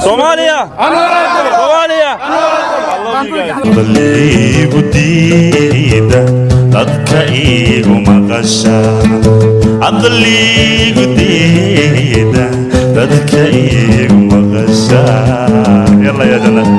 Somalia Somalia ضلي بديدا dadka igu maqasha ضلي بديدا dadka igu maqasha yalla ya jannat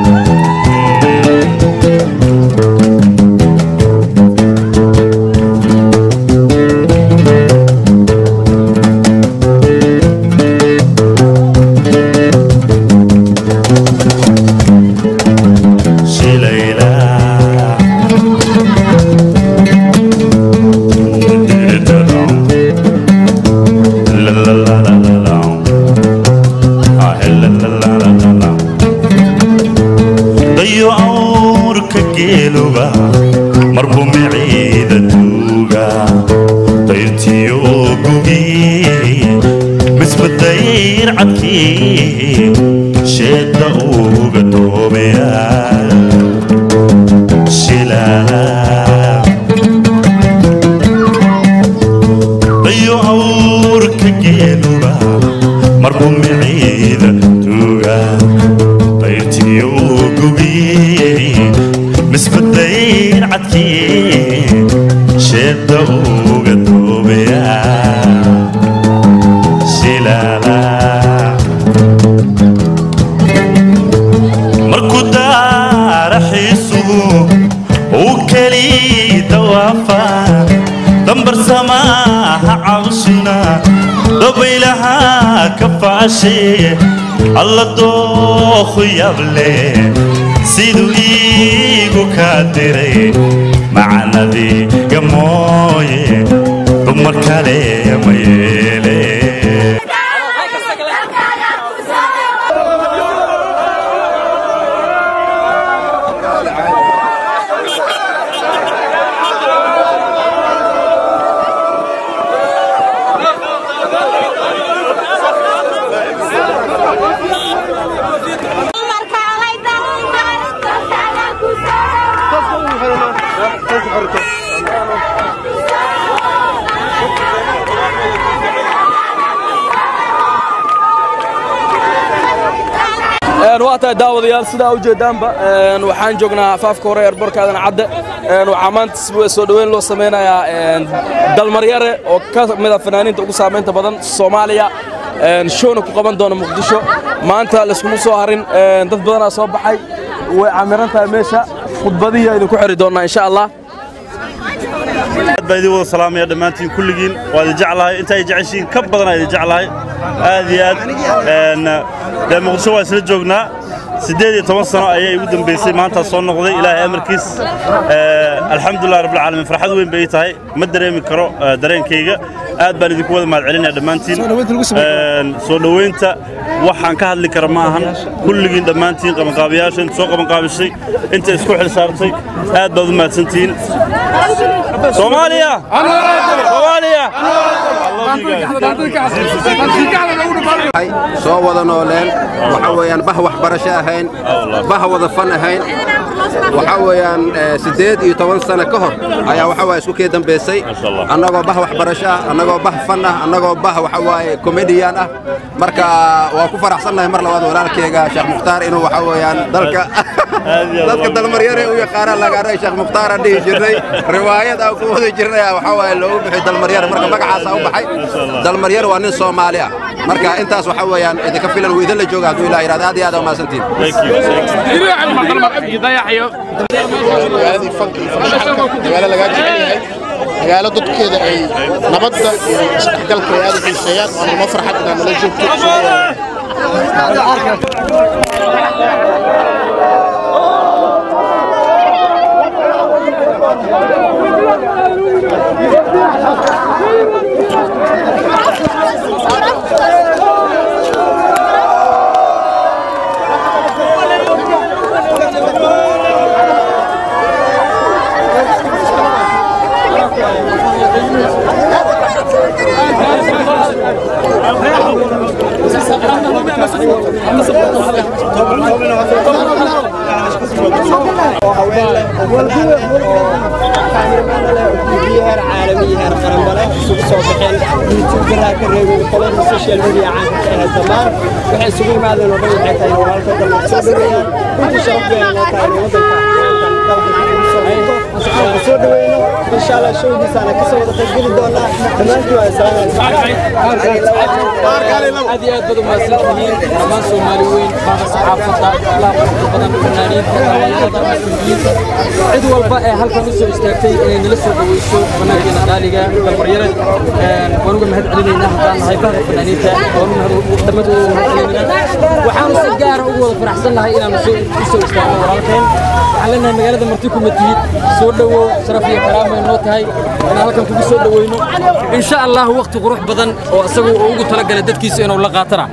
مربو معيدة توقع طيرتي وقوقي بس بالدير عدكي شدة وقتوبيا شلالا ضيو عورك قيلوبا مربو معيدة توقع طيرتي وقوقي بس بالدين عدكي شدة وقتوبيا شلالا مركو دار حيسو وكلي توافا دمبر سماها عوشنا ضبيلها كفاشي الله دوخ يبلي سيدو إيغو كادري معنا دي قموي دمر كالي ميلي وقتها داوديال سدا وجدانبا waxaan joognaa afaafka hore airportkaadan cadde waxa maanta soo dhaweyn loo sameeynaa Dalmar Yare oo ka mid ah fanaaniinta ugu saameynta badan Soomaaliya showna ku qaban doona Muqdisho maanta la isku soo harin dad badan soo baxay way camirantahay meesha khudbadihi ay ku xiri doonaa insha Allah بايدي والسلام يا دمانتين كلجين وهذا جعلها أنت يجعشين كم بدنا يجعلها هذه ده مقصود واسرة جوجنا سديد توصلنا أيه يودن بيسي ما أنت صون نقضي إلى أمريكيس الحمد لله رب العالمين فرحت وين بيتهاي ما دري من كرو درين كيجا أدبر ذيك وذ ما علينا دمانتين صلوين تا وحن كهل كرماهن كلجين دمانتين قابياشين سوق مقابشي أنت اسكوح لسارتي أدبر ما سنتين Somalia Somalia soo wada nooleen waxa weeyaan bah wax barasho ahayn bah wada fan ahayn waxa weeyaan 18 sano ka hor ayaa waxa way isku kee dambeysay anagoo bah wax barasho anagoo bah fan anagoo bah waxa way comedian ah marka waa ku faraxsanahay mar labaad walaalkayga Sheekh Muxtaar inuu waxa weeyaan dalka Dalmar Yare u yaqaan laga aray Sheekh Muxtaar dhigi jiray riwaayad aan ku wada jirnay waxa way loo bixi Dalmar Yare marka magacaas u baxay Dalmar Yare waa nin Soomaali ah marka intaas waxa weeyaan idinka filan uu idin la joogaa haduu ilaahay raad aad iyo aad u maasantiin هذه فنك قال لك قال ضد كده اي نبض استحقال قياده في السياق وانا ما فرحت ان انا جبت إن شاء الله شو دي سنة كسر تسجيل دونا تمام هذه أدب مسؤولين كمان سوماليين كمان صحافة لا بدن فنانين عدوا الباء هل كانوا سو استعتي نلسوا بويسو فنانين قالية بالبريرة ونقول مهد علينا كان هيبان فنانين ونقول وحاول سجار أول فرح سنة هاي إلى مسؤول استعمال ولكن علنا مجال مرتكم متيت سودو شرفية كرامة النوت هاي أنا هلكم كل سودو وينو إن شاء الله وقت قروح بدن وأسوي وقت تلقى لدت كيس إنه لقاطرة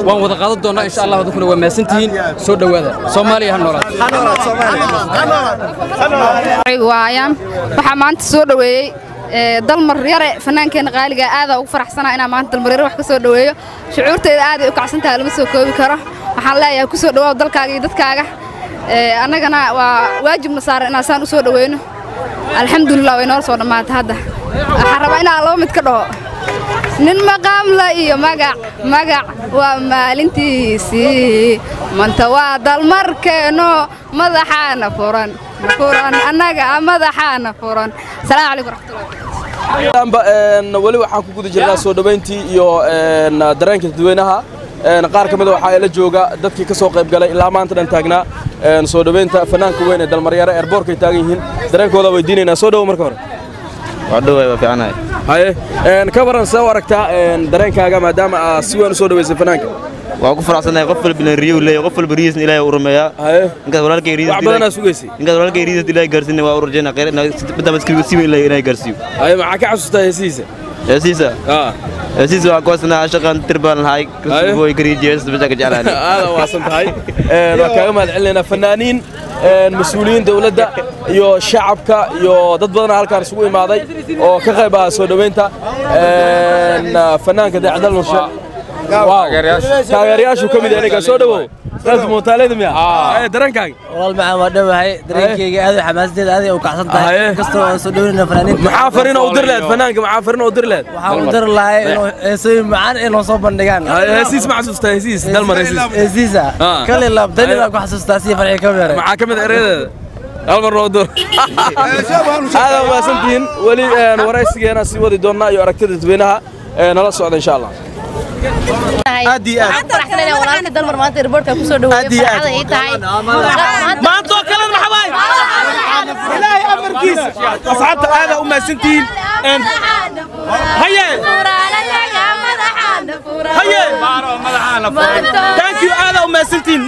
وان وذا قاضي دونا إن شاء الله ذكرنا وماسنتين سودو هذا صومالي هنورات وياهم وحمانت سودو دلمر ياري فنان كان غالي هذا وفرح سنة أنا مانت دلمر ياري وحكسو دويه شعورتي هذه وكعسنتها لمسو كوبي كره وحلا يا كسو دوا دلكاغي ددكاغا annagana waa waajib nasaar in aan soo dhaweeyno alxamdulillah way noo soo dhamaatay hadda waxa raba in aan loo mid ka dhaho nin maqaam la iyo magac waa maalintiisii manta waa dalmarkeeno madaxaana furan annaga madaxaana furan salaamu calaykum waraxmatullahi wali waxaan ku guda jirnaa soo dhaweyntii iyo dareenka dadweynaha qaar kamid ah waxa ay la jooga dadkii ka soo qayb galay ilaa maanta dhan taagnaa soo dhaweynta fanaanka weyn ee Dalmar Yare airport ka taagan yihiin dareenkooda weydiinayna soo dhaw marka hore waa dhawaay waa fiicanahay haye ka waran soo aragta dareenkaaga maadaama si weyn soo dhaweysay fanaanka waa ku faraxsanahay qof walba riyo leeyahay qof walba riisna Ilaahay u rumeeyaa haye inka walaalkay riisna wax badan sugaysay inka walaalkay riisna Ilaahay gaarsiinay waa u rajeynaa qeyr badama iskiga si weyn Ilaahay gaarsiiyo haye maxaa ka xasuustaa heesiisa هسيس وقوسنا عشقاً تربان هاي كسبوي كريجيس بجاك جعلاني هذا واصل هاي وكمان علينا فنانين مسؤولين دولة يو شعبك يو ضد بدنا هالكار سوي ماضي أو كغيبة سودوينتا فنان كده عدل مرشا كاغرياش وكم ذلك سودو لازم مطالب يا درنكاي والله مع ودو هاي درنكي هذا حماسدي هذه وكعصنتها كستو سودوين فنانين محافرين او درلاد فنانك محافرين او درلاد waxaan dir lahay inuu soo macaan inuu soo bandhigaan heesiis ma xasuusta heesiis Dalmar heesiisa kale labdani ku xasuustaa si farxi kamera maxaa kamid ereydada Dalmar Roodor هذا ما سنتين ولي waraysigeena si wadi doona iyo aragtida dadweynaha nala socda insha Allah أدي فرحتنا والله دلمر ما تربط كوسو دوي فرحة هي تاي ما أنتوا كلام حبايب لا أمر كيس أصعدت هذا أم سنتين هيا هيا ثانك يو هذا أم سنتين